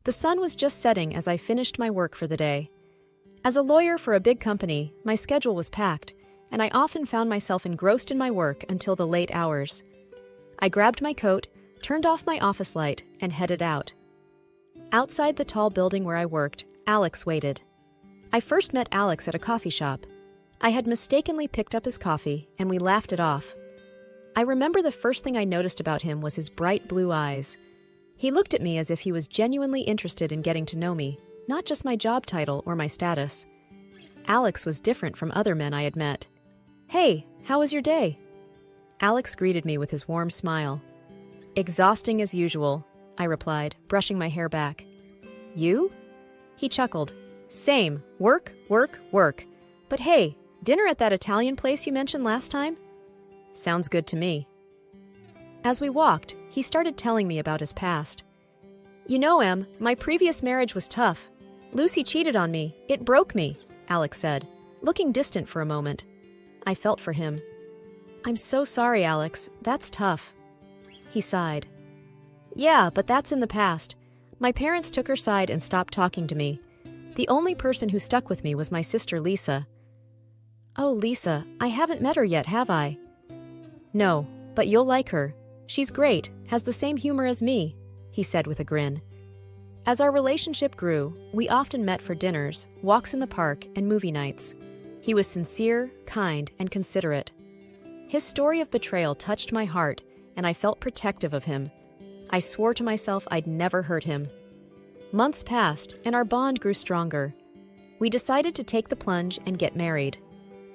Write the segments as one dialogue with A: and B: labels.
A: The sun was just setting as I finished my work for the day. As a lawyer for a big company, my schedule was packed, and I often found myself engrossed in my work until the late hours. I grabbed my coat, turned off my office light, and headed out. Outside the tall building where I worked, Alex waited. I first met Alex at a coffee shop. I had mistakenly picked up his coffee, and we laughed it off. I remember the first thing I noticed about him was his bright blue eyes. He looked at me as if he was genuinely interested in getting to know me, not just my job title or my status. Alex was different from other men I had met. "Hey, how was your day?" Alex greeted me with his warm smile. "Exhausting as usual," I replied, brushing my hair back. "You?" He chuckled. "Same. Work, work, work. But hey, dinner at that Italian place you mentioned last time? Sounds good to me." As we walked, he started telling me about his past. "You know, Em, my previous marriage was tough. Lucy cheated on me. It broke me," Alex said, looking distant for a moment. I felt for him. "I'm so sorry, Alex. That's tough." He sighed. "Yeah, but that's in the past. My parents took her side and stopped talking to me. The only person who stuck with me was my sister Lisa." "Oh, Lisa, I haven't met her yet, have I?" "No, but you'll like her. She's great, has the same humor as me," he said with a grin. As our relationship grew, we often met for dinners, walks in the park, and movie nights. He was sincere, kind, and considerate. His story of betrayal touched my heart, and I felt protective of him. I swore to myself I'd never hurt him. Months passed, and our bond grew stronger. We decided to take the plunge and get married.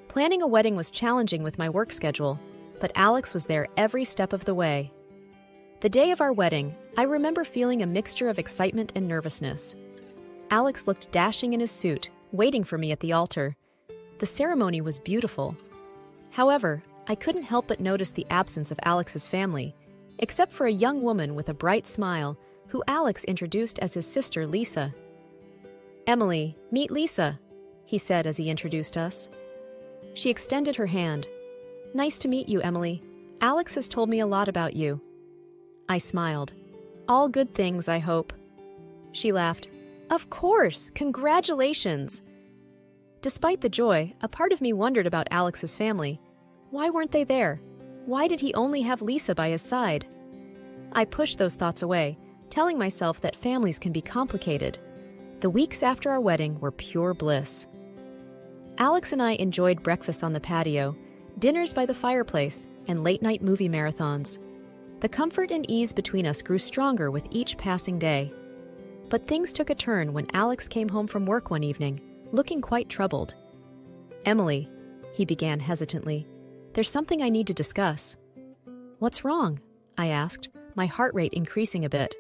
A: Planning a wedding was challenging with my work schedule, but Alex was there every step of the way. The day of our wedding, I remember feeling a mixture of excitement and nervousness. Alex looked dashing in his suit, waiting for me at the altar. The ceremony was beautiful. However, I couldn't help but notice the absence of Alex's family, except for a young woman with a bright smile, who Alex introduced as his sister Lisa. "Emily, meet Lisa," he said as he introduced us. She extended her hand. "Nice to meet you, Emily. Alex has told me a lot about you." I smiled. "All good things, I hope." She laughed. "Of course! Congratulations!" Despite the joy, a part of me wondered about Alex's family. Why weren't they there? Why did he only have Lisa by his side? I pushed those thoughts away, telling myself that families can be complicated. The weeks after our wedding were pure bliss. Alex and I enjoyed breakfast on the patio, dinners by the fireplace, and late-night movie marathons. The comfort and ease between us grew stronger with each passing day. But things took a turn when Alex came home from work one evening, looking quite troubled. "Emily," he began hesitantly, "there's something I need to discuss." "What's wrong?" I asked, my heart rate increasing a bit.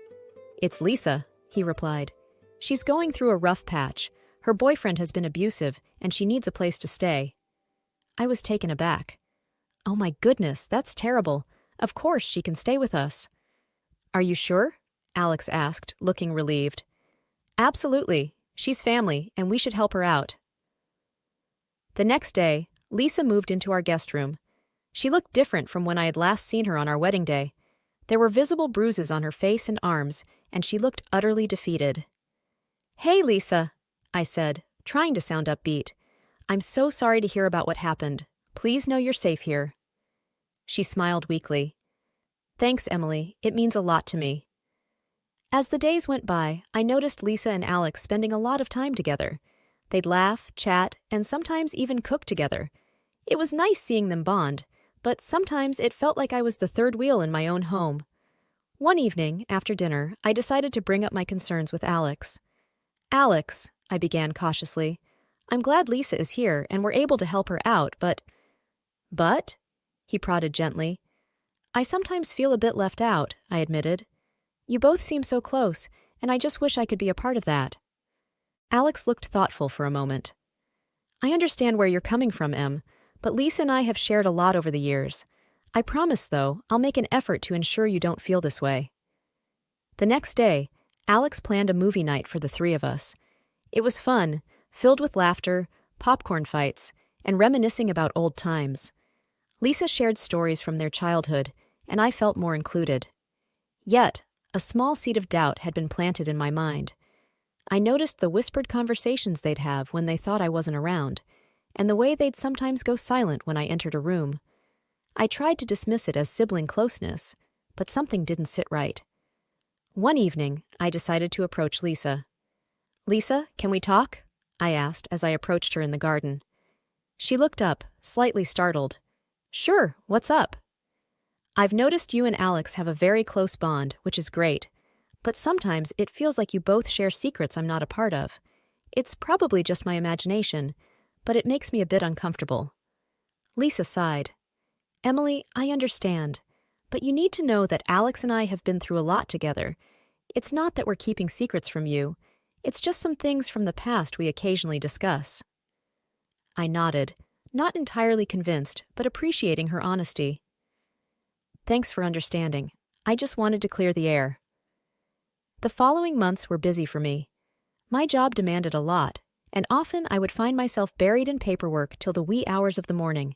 A: "It's Lisa," he replied. "She's going through a rough patch. Her boyfriend has been abusive, and she needs a place to stay." I was taken aback. "Oh my goodness, that's terrible. Of course she can stay with us." "Are you sure?" Alex asked, looking relieved. "Absolutely. She's family, and we should help her out." The next day, Lisa moved into our guest room. She looked different from when I had last seen her on our wedding day. There were visible bruises on her face and arms, and she looked utterly defeated. "Hey, Lisa," I said, trying to sound upbeat. "I'm so sorry to hear about what happened. Please know you're safe here." She smiled weakly. "Thanks, Emily. It means a lot to me." As the days went by, I noticed Lisa and Alex spending a lot of time together. They'd laugh, chat, and sometimes even cook together. It was nice seeing them bond, but sometimes it felt like I was the third wheel in my own home. One evening, after dinner, I decided to bring up my concerns with Alex. "Alex," I began cautiously, "I'm glad Lisa is here and we're able to help her out, but—" "But?" He prodded gently. "I sometimes feel a bit left out," I admitted. "You both seem so close, and I just wish I could be a part of that." Alex looked thoughtful for a moment. "I understand where you're coming from, Em, but Lisa and I have shared a lot over the years. I promise, though, I'll make an effort to ensure you don't feel this way." The next day, Alex planned a movie night for the three of us. It was fun, filled with laughter, popcorn fights, and reminiscing about old times. Lisa shared stories from their childhood, and I felt more included. Yet, A small seed of doubt had been planted in my mind. I noticed the whispered conversations they'd have when they thought I wasn't around, and the way they'd sometimes go silent when I entered a room. I tried to dismiss it as sibling closeness, but something didn't sit right. One evening, I decided to approach Lisa. "Lisa, can we talk?" I asked as I approached her in the garden. She looked up, slightly startled. "Sure, what's up?" "I've noticed you and Alex have a very close bond, which is great, but sometimes it feels like you both share secrets I'm not a part of. It's probably just my imagination, but it makes me a bit uncomfortable." Lisa sighed. "Emily, I understand, but you need to know that Alex and I have been through a lot together. It's not that we're keeping secrets from you. It's just some things from the past we occasionally discuss." I nodded, not entirely convinced, but appreciating her honesty. "Thanks for understanding. I just wanted to clear the air." The following months were busy for me. My job demanded a lot, and often I would find myself buried in paperwork till the wee hours of the morning.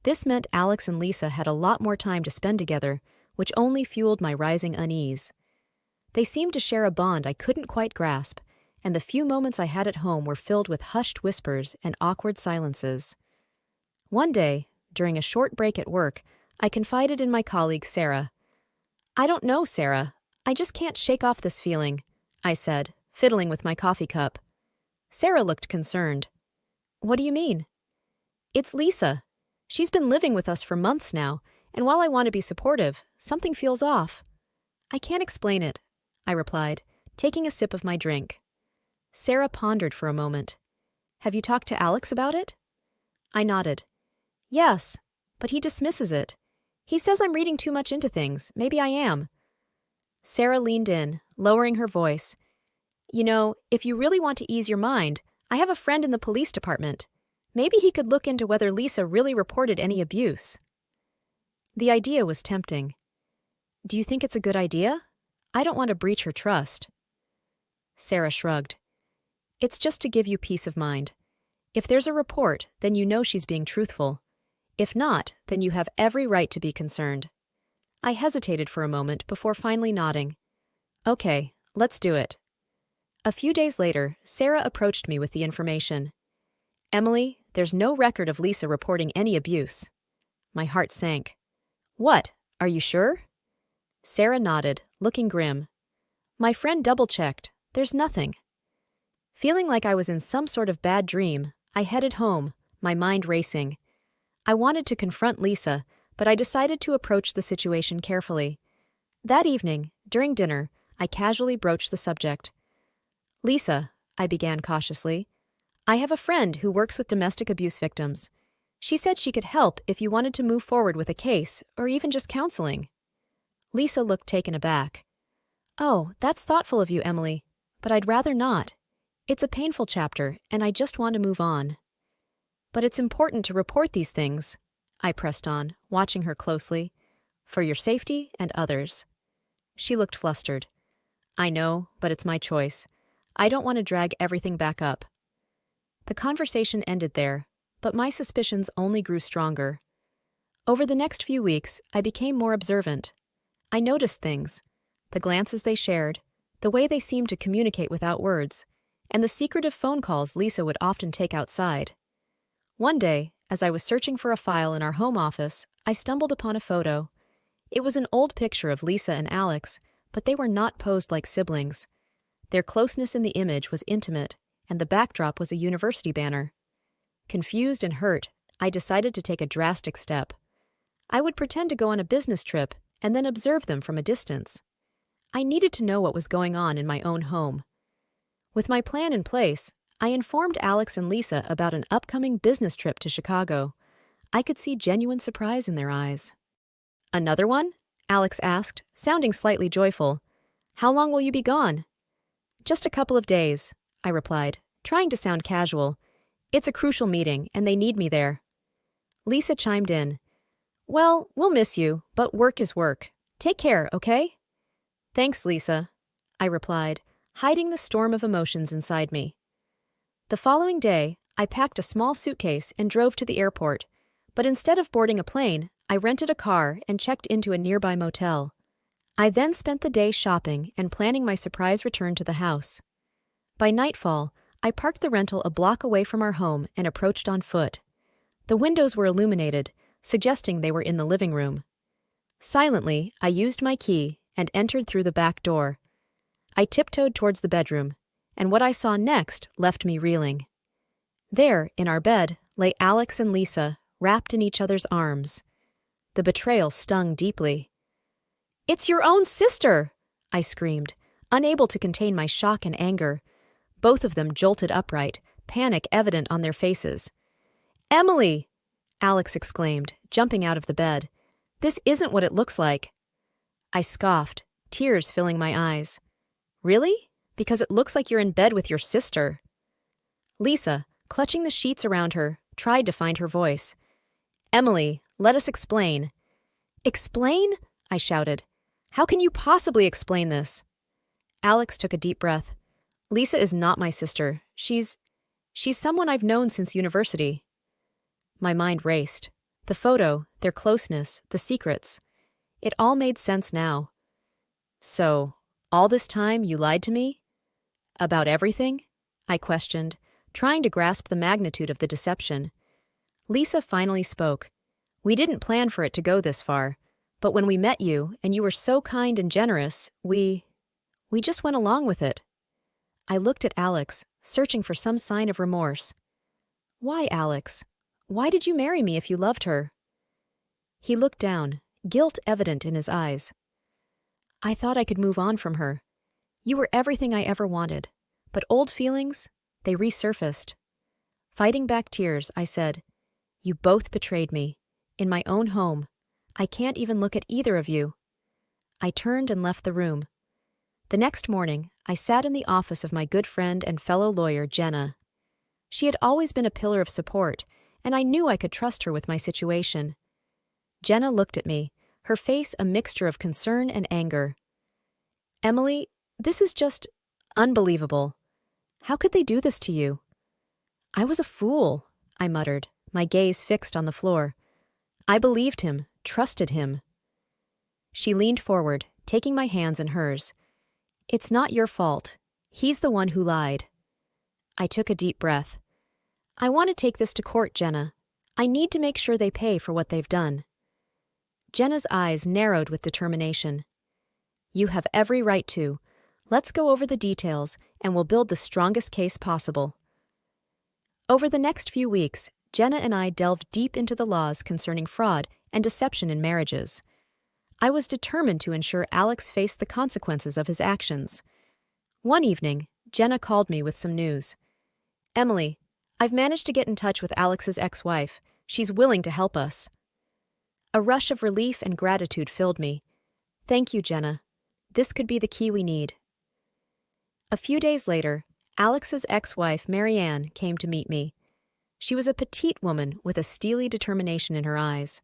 A: This meant Alex and Lisa had a lot more time to spend together, which only fueled my rising unease. They seemed to share a bond I couldn't quite grasp, and the few moments I had at home were filled with hushed whispers and awkward silences. One day, during a short break at work, I confided in my colleague Sarah. "I don't know, Sarah. I just can't shake off this feeling," I said, fiddling with my coffee cup. Sarah looked concerned. "What do you mean?" "It's Lisa. She's been living with us for months now, and while I want to be supportive, something feels off." "I can't explain it," I replied, taking a sip of my drink. Sarah pondered for a moment. "Have you talked to Alex about it?" I nodded. "Yes, but he dismisses it. He says I'm reading too much into things. Maybe I am." Sarah leaned in, lowering her voice. "You know, if you really want to ease your mind, I have a friend in the police department. Maybe he could look into whether Lisa really reported any abuse." The idea was tempting. "Do you think it's a good idea? I don't want to breach her trust." Sarah shrugged. "It's just to give you peace of mind. If there's a report, then you know she's being truthful. If not, then you have every right to be concerned." I hesitated for a moment before finally nodding. "Okay, let's do it." A few days later, Sarah approached me with the information. "Emily, there's no record of Lisa reporting any abuse." My heart sank. "What? Are you sure?" Sarah nodded, looking grim. "My friend double-checked. There's nothing." Feeling like I was in some sort of bad dream, I headed home, my mind racing. I wanted to confront Lisa, but I decided to approach the situation carefully. That evening, during dinner, I casually broached the subject. "Lisa," I began cautiously, "I have a friend who works with domestic abuse victims. She said she could help if you wanted to move forward with a case, or even just counseling." Lisa looked taken aback. "Oh, that's thoughtful of you, Emily, but I'd rather not. It's a painful chapter, and I just want to move on." "But it's important to report these things," I pressed on, watching her closely, "for your safety and others." She looked flustered. "I know, but it's my choice. I don't want to drag everything back up." The conversation ended there, but my suspicions only grew stronger. Over the next few weeks, I became more observant. I noticed things: the glances they shared, the way they seemed to communicate without words, and the secretive phone calls Lisa would often take outside. One day, as I was searching for a file in our home office, I stumbled upon a photo. It was an old picture of Lisa and Alex, but they were not posed like siblings. Their closeness in the image was intimate, and the backdrop was a university banner. Confused and hurt, I decided to take a drastic step. I would pretend to go on a business trip and then observe them from a distance. I needed to know what was going on in my own home. With my plan in place, I informed Alex and Lisa about an upcoming business trip to Chicago. I could see genuine surprise in their eyes. "Another one?" Alex asked, sounding slightly joyful. "How long will you be gone?" "Just a couple of days," I replied, trying to sound casual. "It's a crucial meeting, and they need me there." Lisa chimed in. "Well, we'll miss you, but work is work. Take care, okay?" "Thanks, Lisa," I replied, hiding the storm of emotions inside me. The following day, I packed a small suitcase and drove to the airport, but instead of boarding a plane, I rented a car and checked into a nearby motel. I then spent the day shopping and planning my surprise return to the house. By nightfall, I parked the rental a block away from our home and approached on foot. The windows were illuminated, suggesting they were in the living room. Silently, I used my key and entered through the back door. I tiptoed towards the bedroom, and what I saw next left me reeling. There, in our bed, lay Alex and Lisa, wrapped in each other's arms. The betrayal stung deeply. "It's your own sister!" I screamed, unable to contain my shock and anger. Both of them jolted upright, panic evident on their faces. "Emily!" Alex exclaimed, jumping out of the bed. "This isn't what it looks like." I scoffed, tears filling my eyes. "Really? Because it looks like you're in bed with your sister." Lisa, clutching the sheets around her, tried to find her voice. "Emily, let us explain." "Explain?" I shouted. "How can you possibly explain this?" Alex took a deep breath. "Lisa is not my sister. She's someone I've known since university." My mind raced. The photo, their closeness, the secrets. It all made sense now. "So, all this time you lied to me? About everything?" I questioned, trying to grasp the magnitude of the deception. Lisa finally spoke. "We didn't plan for it to go this far, but when we met you and you were so kind and generous, we just went along with it." I looked at Alex, searching for some sign of remorse. "Why, Alex? Why did you marry me if you loved her?" He looked down, guilt evident in his eyes. "I thought I could move on from her. You were everything I ever wanted, but old feelings, they resurfaced." Fighting back tears, I said, "You both betrayed me. In my own home. I can't even look at either of you." I turned and left the room. The next morning, I sat in the office of my good friend and fellow lawyer, Jenna. She had always been a pillar of support, and I knew I could trust her with my situation. Jenna looked at me, her face a mixture of concern and anger. "Emily, this is just unbelievable. How could they do this to you?" "I was a fool," I muttered, my gaze fixed on the floor. "I believed him, trusted him." She leaned forward, taking my hands in hers. "It's not your fault. He's the one who lied." I took a deep breath. "I want to take this to court, Jenna. I need to make sure they pay for what they've done." Jenna's eyes narrowed with determination. "You have every right to. Let's go over the details, and we'll build the strongest case possible." Over the next few weeks, Jenna and I delved deep into the laws concerning fraud and deception in marriages. I was determined to ensure Alex faced the consequences of his actions. One evening, Jenna called me with some news. "Emily, I've managed to get in touch with Alex's ex-wife. She's willing to help us." A rush of relief and gratitude filled me. "Thank you, Jenna. This could be the key we need." A few days later, Alex's ex-wife, Marianne, came to meet me. She was a petite woman with a steely determination in her eyes.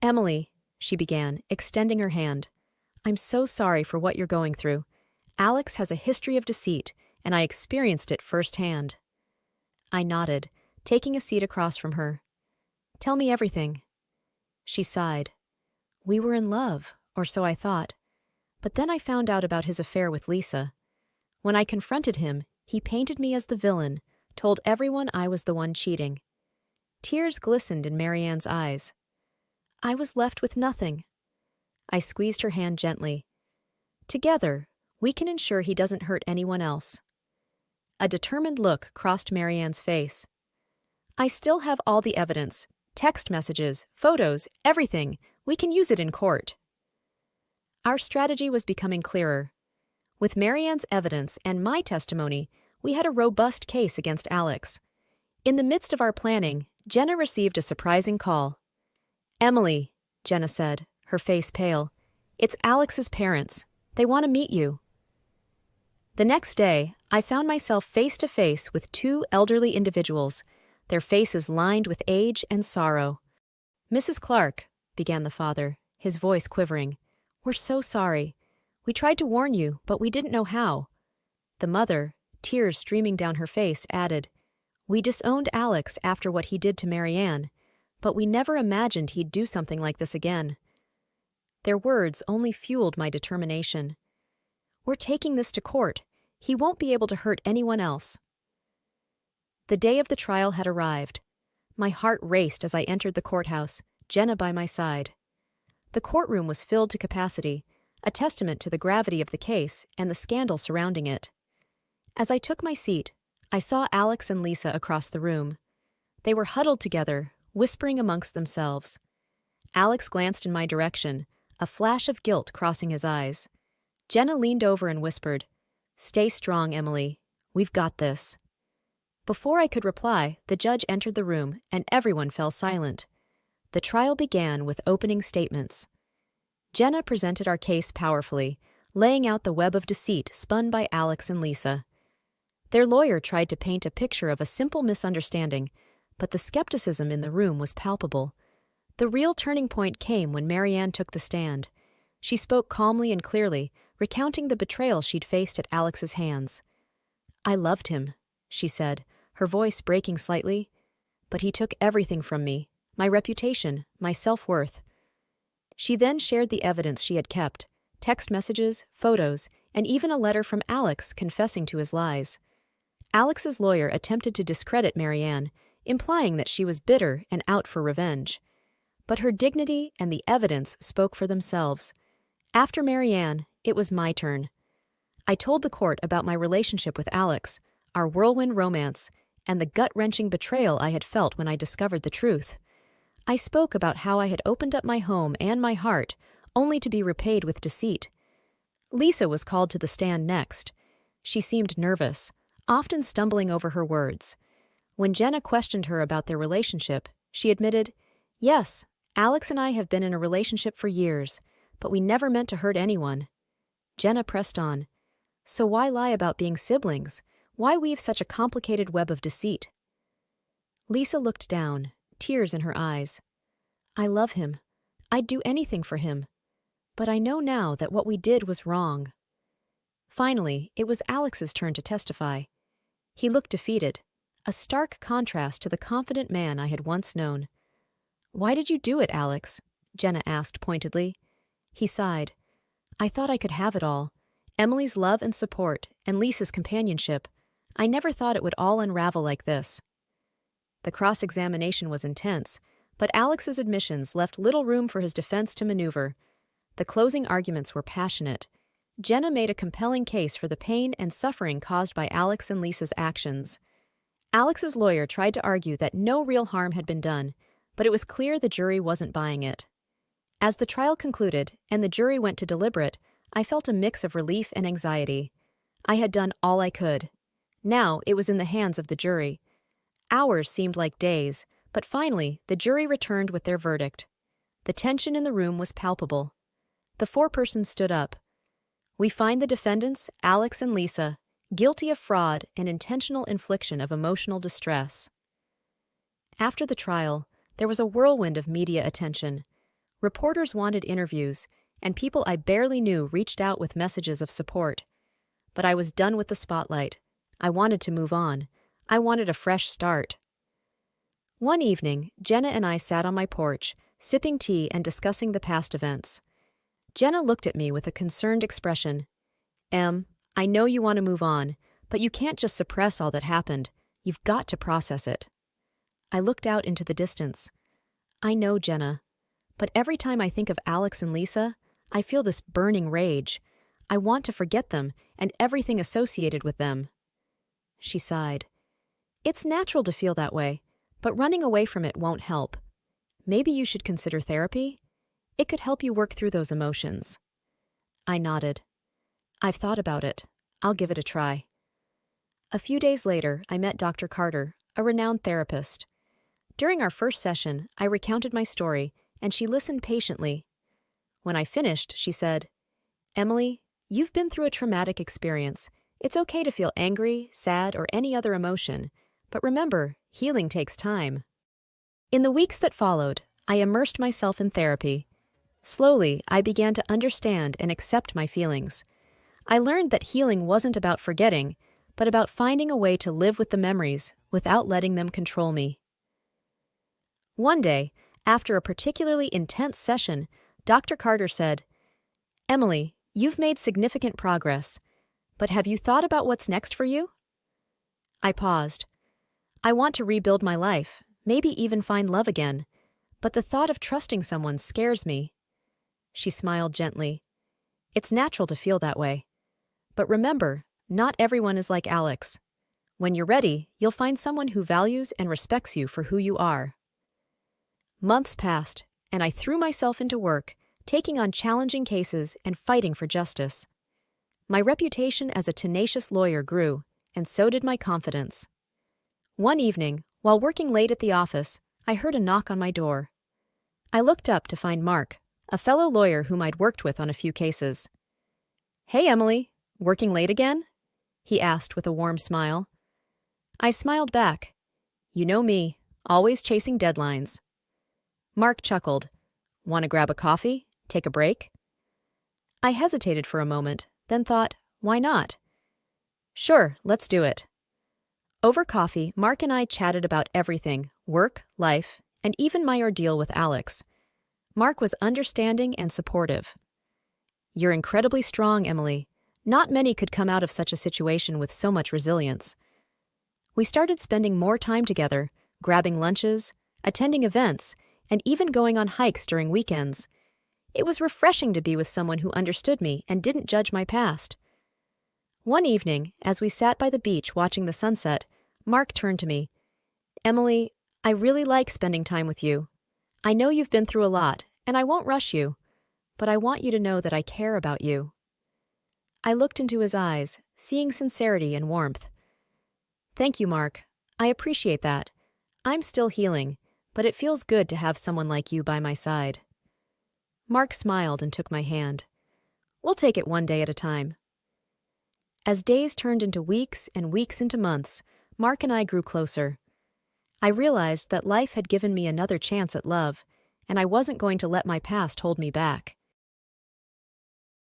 A: "Emily," she began, extending her hand, "I'm so sorry for what you're going through. Alex has a history of deceit, and I experienced it firsthand." I nodded, taking a seat across from her. "Tell me everything." She sighed. "We were in love, or so I thought. But then I found out about his affair with Lisa. When I confronted him, he painted me as the villain, told everyone I was the one cheating." Tears glistened in Marianne's eyes. I was left with nothing. I squeezed her hand gently. "Together, we can ensure he doesn't hurt anyone else." A determined look crossed Marianne's face. "I still have all the evidence. Text messages, photos, everything. We can use it in court." Our strategy was becoming clearer. With Marianne's evidence and my testimony, we had a robust case against Alex. In the midst of our planning, Jenna received a surprising call. "Emily," Jenna said, her face pale, "it's Alex's parents. They want to meet you." The next day, I found myself face to face with two elderly individuals, their faces lined with age and sorrow. "Mrs. Clark," began the father, his voice quivering, "we're so sorry. We tried to warn you, but we didn't know how." The mother, tears streaming down her face, added, "We disowned Alex after what he did to Marianne, but we never imagined he'd do something like this again." Their words only fueled my determination. "We're taking this to court. He won't be able to hurt anyone else." The day of the trial had arrived. My heart raced as I entered the courthouse, Jenna by my side. The courtroom was filled to capacity, a testament to the gravity of the case and the scandal surrounding it. As I took my seat, I saw Alex and Lisa across the room. They were huddled together, whispering amongst themselves. Alex glanced in my direction, a flash of guilt crossing his eyes. Jenna leaned over and whispered, "Stay strong, Emily. We've got this." Before I could reply, the judge entered the room and everyone fell silent. The trial began with opening statements. Jenna presented our case powerfully, laying out the web of deceit spun by Alex and Lisa. Their lawyer tried to paint a picture of a simple misunderstanding, but the skepticism in the room was palpable. The real turning point came when Marianne took the stand. She spoke calmly and clearly, recounting the betrayal she'd faced at Alex's hands. "I loved him," she said, her voice breaking slightly. "But he took everything from me, my reputation, my self-worth." She then shared the evidence she had kept, text messages, photos, and even a letter from Alex confessing to his lies. Alex's lawyer attempted to discredit Marianne, implying that she was bitter and out for revenge. But her dignity and the evidence spoke for themselves. After Marianne, it was my turn. I told the court about my relationship with Alex, our whirlwind romance, and the gut-wrenching betrayal I had felt when I discovered the truth. I spoke about how I had opened up my home and my heart, only to be repaid with deceit. Lisa was called to the stand next. She seemed nervous, often stumbling over her words. When Jenna questioned her about their relationship, she admitted, "Yes, Alex and I have been in a relationship for years, but we never meant to hurt anyone." Jenna pressed on, "So why lie about being siblings? Why weave such a complicated web of deceit?" Lisa looked down, tears in her eyes. "I love him. I'd do anything for him. But I know now that what we did was wrong." Finally, it was Alex's turn to testify. He looked defeated, a stark contrast to the confident man I had once known. "Why did you do it, Alex?" Jenna asked pointedly. He sighed. "I thought I could have it all. Emily's love and support, and Lisa's companionship. I never thought it would all unravel like this." The cross-examination was intense, but Alex's admissions left little room for his defense to maneuver. The closing arguments were passionate. Jenna made a compelling case for the pain and suffering caused by Alex and Lisa's actions. Alex's lawyer tried to argue that no real harm had been done, but it was clear the jury wasn't buying it. As the trial concluded and the jury went to deliberate, I felt a mix of relief and anxiety. I had done all I could. Now it was in the hands of the jury. Hours seemed like days, but finally the jury returned with their verdict. The tension in the room was palpable. The forepersons stood up. "We find the defendants, Alex and Lisa, guilty of fraud and intentional infliction of emotional distress." After the trial, there was a whirlwind of media attention. Reporters wanted interviews, and people I barely knew reached out with messages of support. But I was done with the spotlight. I wanted to move on. I wanted a fresh start. One evening, Jenna and I sat on my porch, sipping tea and discussing the past events. Jenna looked at me with a concerned expression. "Em, I know you want to move on, but you can't just suppress all that happened. You've got to process it." I looked out into the distance. "I know, Jenna. But every time I think of Alex and Lisa, I feel this burning rage. I want to forget them and everything associated with them." She sighed. "It's natural to feel that way, but running away from it won't help. Maybe you should consider therapy? It could help you work through those emotions." I nodded. "I've thought about it. I'll give it a try." A few days later, I met Dr. Carter, a renowned therapist. During our first session, I recounted my story, and she listened patiently. When I finished, she said, "Emily, you've been through a traumatic experience. It's okay to feel angry, sad, or any other emotion. But remember, healing takes time." In the weeks that followed, I immersed myself in therapy. Slowly, I began to understand and accept my feelings. I learned that healing wasn't about forgetting, but about finding a way to live with the memories without letting them control me. One day, after a particularly intense session, Dr. Carter said, "Emily, you've made significant progress, but have you thought about what's next for you?" I paused. I want to rebuild my life, maybe even find love again, but the thought of trusting someone scares me. She smiled gently. It's natural to feel that way. But remember, not everyone is like Alex. When you're ready, you'll find someone who values and respects you for who you are. Months passed, and I threw myself into work, taking on challenging cases and fighting for justice. My reputation as a tenacious lawyer grew, and so did my confidence. One evening, while working late at the office, I heard a knock on my door. I looked up to find Mark, a fellow lawyer whom I'd worked with on a few cases. "Hey, Emily, working late again?" he asked with a warm smile. I smiled back. You know me, always chasing deadlines. Mark chuckled. "Want to grab a coffee? Take a break?" I hesitated for a moment, then thought, why not? "Sure, let's do it." Over coffee, Mark and I chatted about everything, work, life, and even my ordeal with Alex. Mark was understanding and supportive. "You're incredibly strong, Emily. Not many could come out of such a situation with so much resilience." We started spending more time together, grabbing lunches, attending events, and even going on hikes during weekends. It was refreshing to be with someone who understood me and didn't judge my past. One evening, as we sat by the beach watching the sunset, Mark turned to me. "Emily, I really like spending time with you. I know you've been through a lot, and I won't rush you, but I want you to know that I care about you." I looked into his eyes, seeing sincerity and warmth. "Thank you, Mark. I appreciate that. I'm still healing, but it feels good to have someone like you by my side." Mark smiled and took my hand. "We'll take it one day at a time." As days turned into weeks and weeks into months, Mark and I grew closer. I realized that life had given me another chance at love, and I wasn't going to let my past hold me back.